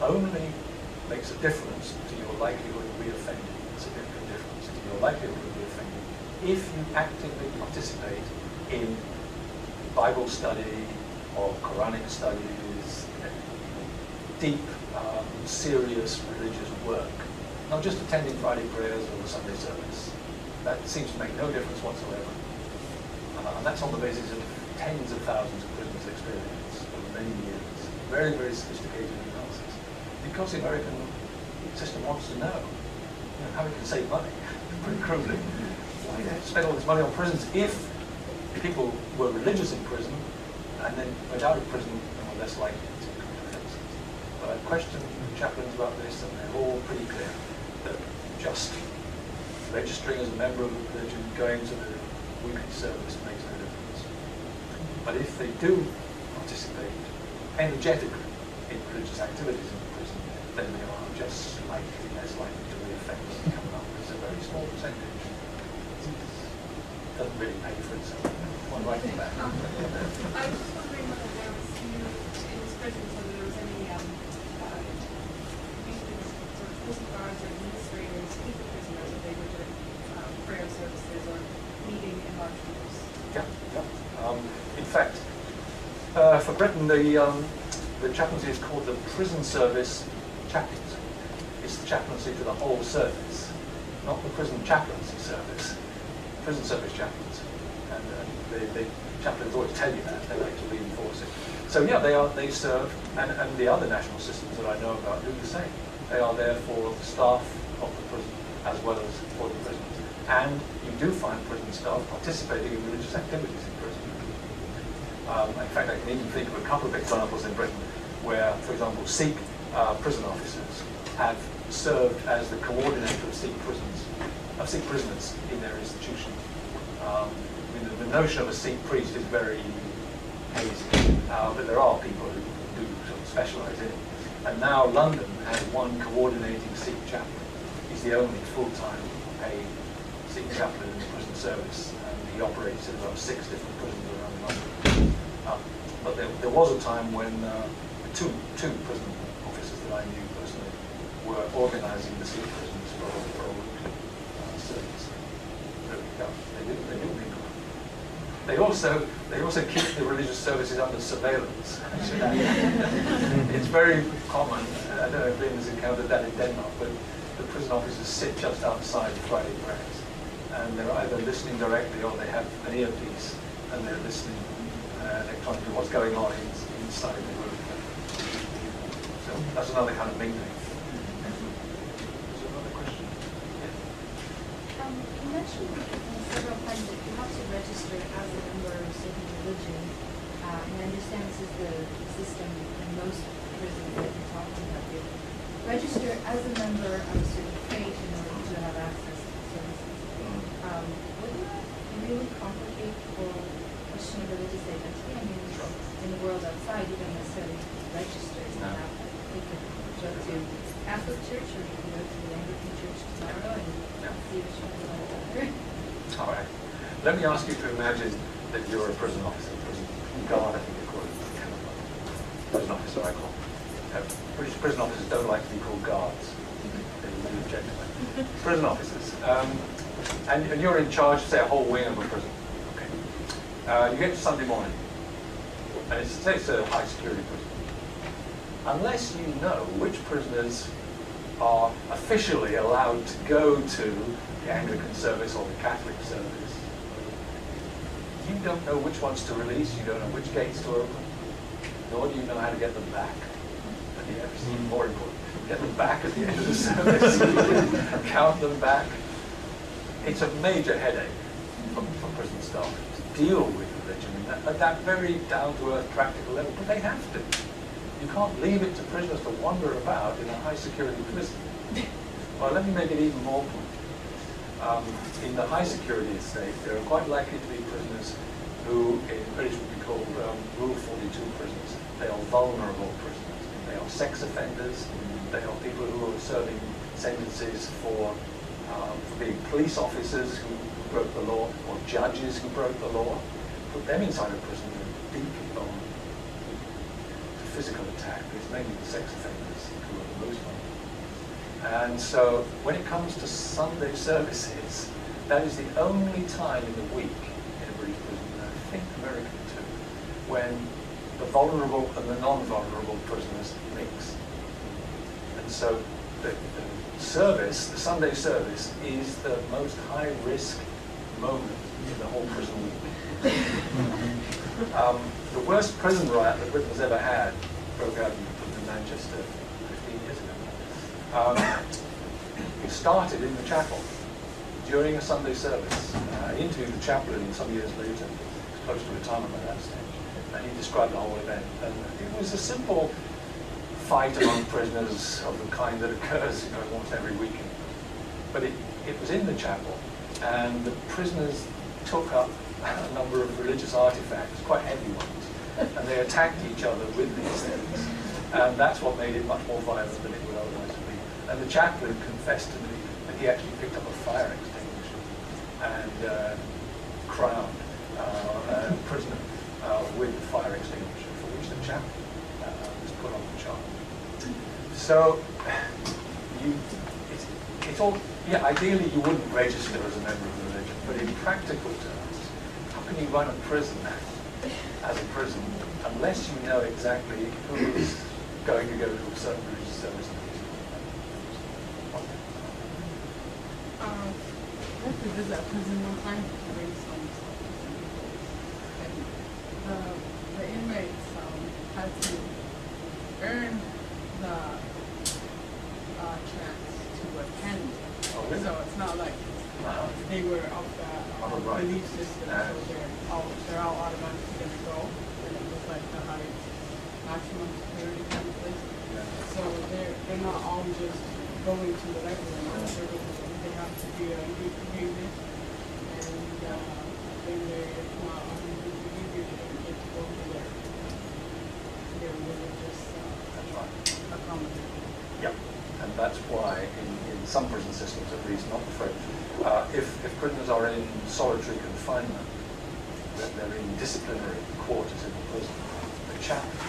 only makes a difference to your likelihood of reoffending, a significant difference to your likelihood of reoffending, if you actively participate in Bible study or Quranic studies, deep, serious religious work, not just attending Friday prayers or the Sunday service. That seems to make no difference whatsoever. And that's on the basis of tens of thousands of prisoners' experience over many years. Very, very sophisticated analysis. Because the American system wants to know, how it can save money, pretty crudely. Why do they have to spend all this money on prisons if people were religious in prison and then went out of prison and were less likely to commit offences? But I've questioned chaplains about this, and they're all pretty clear that just registering as a member of a religion, going to the weekly service makes no difference. But if they do participate energetically in religious activities in prison, then they are just slightly less likely to reoffend and come up. It's a very small percentage. It doesn't really pay for itself. One writing back. I was just wondering whether there was in this prison, whether there was any sort of prison guards or administrators with the prisoners, if they were doing prayer services or meeting in large groups. Yeah. In fact, for Britain, the chaplaincy is called the Prison Service Chaplaincy. It's the chaplaincy to the whole service, not the Prison Chaplaincy Service. Prison Service Chaplaincy, and the chaplains always tell you that. They like to reinforce it. So yeah, they serve, and the other national systems that I know about do the same. They are there for the staff of the prison as well as for the prisoners. And you do find prison staff participating in religious activities in prison. In fact, I can even think of a couple of examples in Britain where, for example, Sikh prison officers have served as the coordinator of Sikh prisoners in their institution. The notion of a Sikh priest is very hazy, but there are people who do sort of specialise in it. And now London has one coordinating Sikh chaplain. He's the only full-time paid Sikh chaplain in the prison service, and he operates in about 6 different prisons around London. But there was a time when two prison officers that I knew personally were organising the Sikh prisons for a weekly service. They do make money. They also keep the religious services under surveillance. It's very common. I don't know if Lynn has encountered that in Denmark, but the prison officers sit just outside the Friday prayers, and they're either listening directly or they have an earpiece and they're listening electronically what's going on inside the room. So that's another kind of mingling. Is there another question? Yeah. You mentioned several times that you have to register as a member of a certain religion, and I understand this is the system in most prisons that you're talking about here. Register as a member of a certain faith in order to have access to services. Wouldn't that really complicate the whole question of religious identity? I mean, in the world outside, you don't necessarily register. It's not that you could go to Catholic Church, or you can go to the Anglican Church tomorrow and see which one you like better. All right. Let me ask you to imagine that you're a prison officer, prison guard, I think they call it. Prison officer, I call it. British prison officers don't like to be called guards. They really object to that. Prison officers. And you're in charge, say, a whole wing of a prison. Okay. You get to Sunday morning, and it's a high security prison. Unless you know which prisoners are officially allowed to go to the Anglican service or the Catholic service, you don't know which ones to release, you don't know which gates to open, nor do you know how to get them back. And the it's even more important, get them back at the end of the service, count them back. It's a major headache for prison staff to deal with religion at that very down-to-earth practical level, but they have to. You can't leave it to prisoners to wander about in a high-security prison. Well, let me make it even more point. In the high-security estate, there are quite likely to be prisoners who, in British, would be called Rule 42 prisoners. They are vulnerable prisoners. They are sex offenders. They are people who are serving sentences for being police officers who broke the law, or judges who broke the law. Put them inside a prison, they're deeply vulnerable. To physical attack. It's mainly the sex offenders who are the most vulnerable. And so when it comes to Sunday services, that is the only time in the week in a British prison, and I think American too, when the vulnerable and the non-vulnerable prisoners mix. And so the service, the Sunday service, is the most high-risk moment in the whole prison week. The worst prison riot that Britain's ever had broke out in Manchester 15 years ago. It started in the chapel during a Sunday service. I interviewed the chaplain some years later, close to retirement by that stage, and he described the whole event. And it was a simple fight among prisoners of the kind that occurs, almost every weekend. But it was in the chapel, and the prisoners took up a number of religious artifacts, quite heavy ones, and they attacked each other with these things. And that's what made it much more violent than it would otherwise be. And the chaplain confessed to me that he actually picked up a fire extinguisher and crowned a prisoner with the fire extinguisher, for which the chaplain was put on the charge. So, it's all, yeah, ideally you wouldn't register as a member of the religion, but in practical terms, how can you run a prison as a prison unless you know exactly who is going to go to a certain religious service? I went to visit a prison one time to raise some and the inmates had to earn the chance to attend. Oh, really? So it's not like they were of the belief system, so they're all automatically going to go. And it was like the highest maximum security kind of place. Yeah. So they're not all just going to the regular ones. They have to be a good behavior, and then they're not on good behavior, they don't get to go to their religious accommodation. Yeah, and that's why in some prison systems, at least, not the French, if prisoners are in solitary confinement, they're in disciplinary quarters in the prison,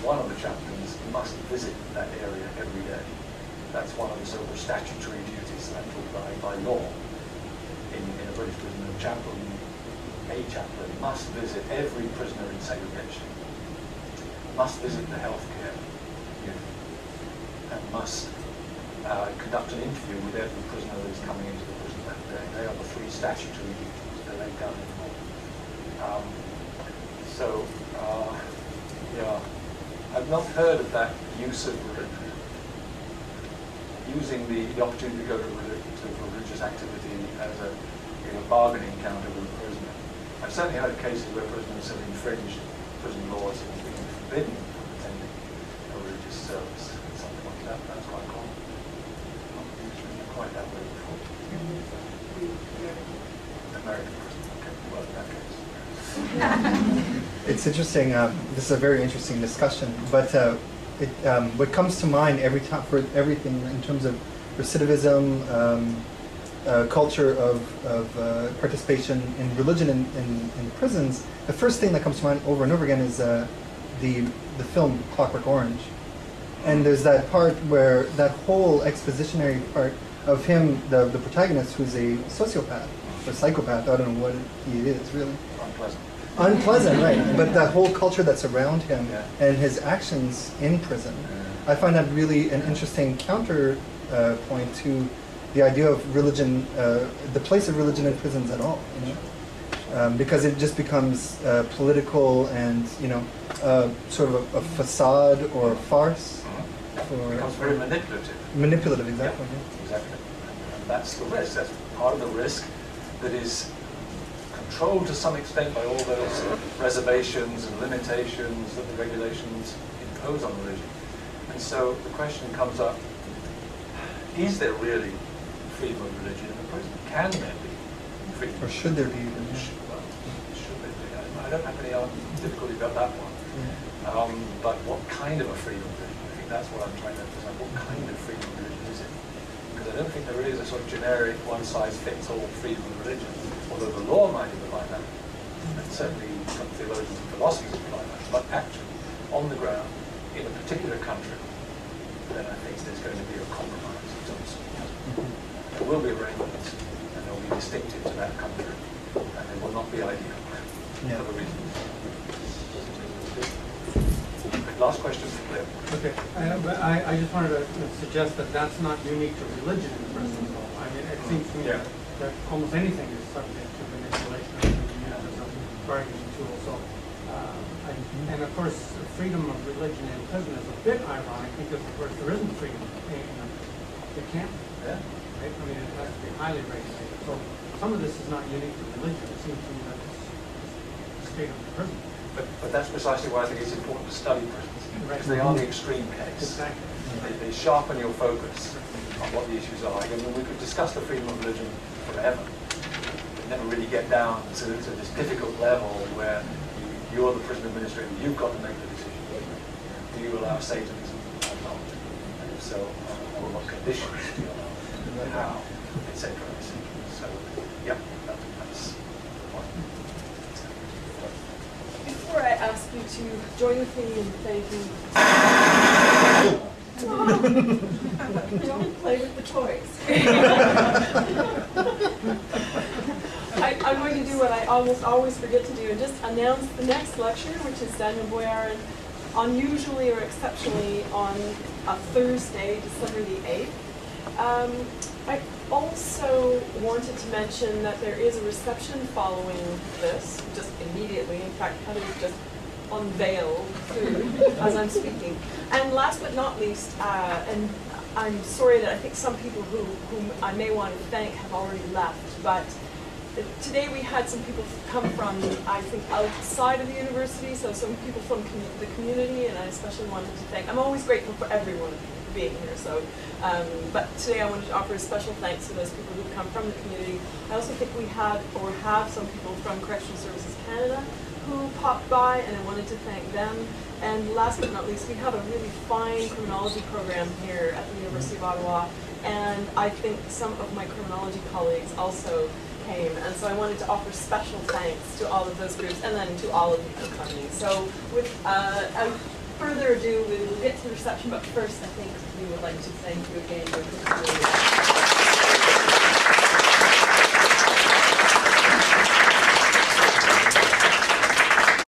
one of the chaplains must visit that area every day. That's one of the so-called statutory duties handled by law in a British prison. A chaplain must visit every prisoner in segregation, must visit the healthcare unit, and must conduct an interview with every prisoner that is coming into the prison that day. They are the three statutory duties that are laid down in law. Yeah, I've not heard of that use of using the opportunity to go to religious activity as a bargaining counter with a prisoner. I've certainly heard of cases where prisoners have infringed prison laws and been forbidden from attending a religious service, something like that. That's quite common. Not usually quite that way before. American prison. Okay, well, in that case. It's interesting. This is a very interesting discussion, but what comes to mind every time for everything in terms of recidivism, culture of participation in religion in prisons, the first thing that comes to mind over and over again is the film Clockwork Orange. And there's that part where that whole expositionary part of him, the protagonist, who's a sociopath or psychopath, I don't know what he is really. Unpleasant, right? But that whole culture that's around him and his actions in prison, I find that really an interesting counter point to the idea of religion, the place of religion in prisons at all, because it just becomes political and sort of a facade or a farce. It becomes very manipulative. Manipulative, exactly. Yeah, exactly. And that's the risk. That's part of the risk that is controlled to some extent by all those reservations and limitations that the regulations impose on religion. And so the question comes up, is there really freedom of religion in the prison? Can there be freedom? Or should there be? Should there be? I don't have any difficulty about that one. But what kind of a freedom of religion? I think that's what I'm trying to emphasize. What kind of freedom of religion is it? Because I don't think there is a sort of generic one-size-fits-all freedom of religion, although the law might imply that, and certainly some theologians and philosophers imply that. But actually, on the ground, in a particular country, then I think there's going to be a compromise of some sort. There will be arrangements, and they'll be distinctive to that country, and they will not be ideal for the reasons. Last question from Claire. Okay, I just wanted to suggest that that's not unique to religion in the prison law. I mean, it seems to me that almost anything is subject to manipulation and used as a bargaining tool. So, and of course, freedom of religion in prison is a bit ironic because, of course, there isn't freedom. It can't be. Yeah. Right? I mean, it has to be highly regulated. So some of this is not unique to religion. It seems to me that it's the state of the prison. But that's precisely why I think it's important to study prisons, because they are the extreme case. Exactly. They sharpen your focus on what the issues are. I mean, we could discuss the freedom of religion forever, but never really get down to this difficult level where you're the prison administrator, you've got to make the decision. Do you allow Satanism or not? And if so, on what conditions do you allow it? How? Etc. So, yeah, that's the point. Before I ask you to join with me in thanking... Don't play with the toys. I'm going to do what I almost always forget to do and just announce the next lecture, which is Daniel Boyarin, unusually or exceptionally on a Thursday, December the 8th. I also wanted to mention that there is a reception following this, just immediately. In fact, Heather just unveiled food as I'm speaking. And last but not least, and I'm sorry that I think some people whom I may want to thank have already left, but today we had some people come from, I think, outside of the university, so some people from the community, and I especially wanted to thank, I'm always grateful for everyone being here, so, but today I wanted to offer a special thanks to those people who come from the community. I also think we had, or have, some people from Correctional Services Canada who popped by, and I wanted to thank them. And last but not least, we have a really fine criminology program here at the University of Ottawa, and I think some of my criminology colleagues also came, and so I wanted to offer special thanks to all of those groups, and then to all of you for coming. So without further ado, we will get to the reception, but first I think we would like to thank you again for participating.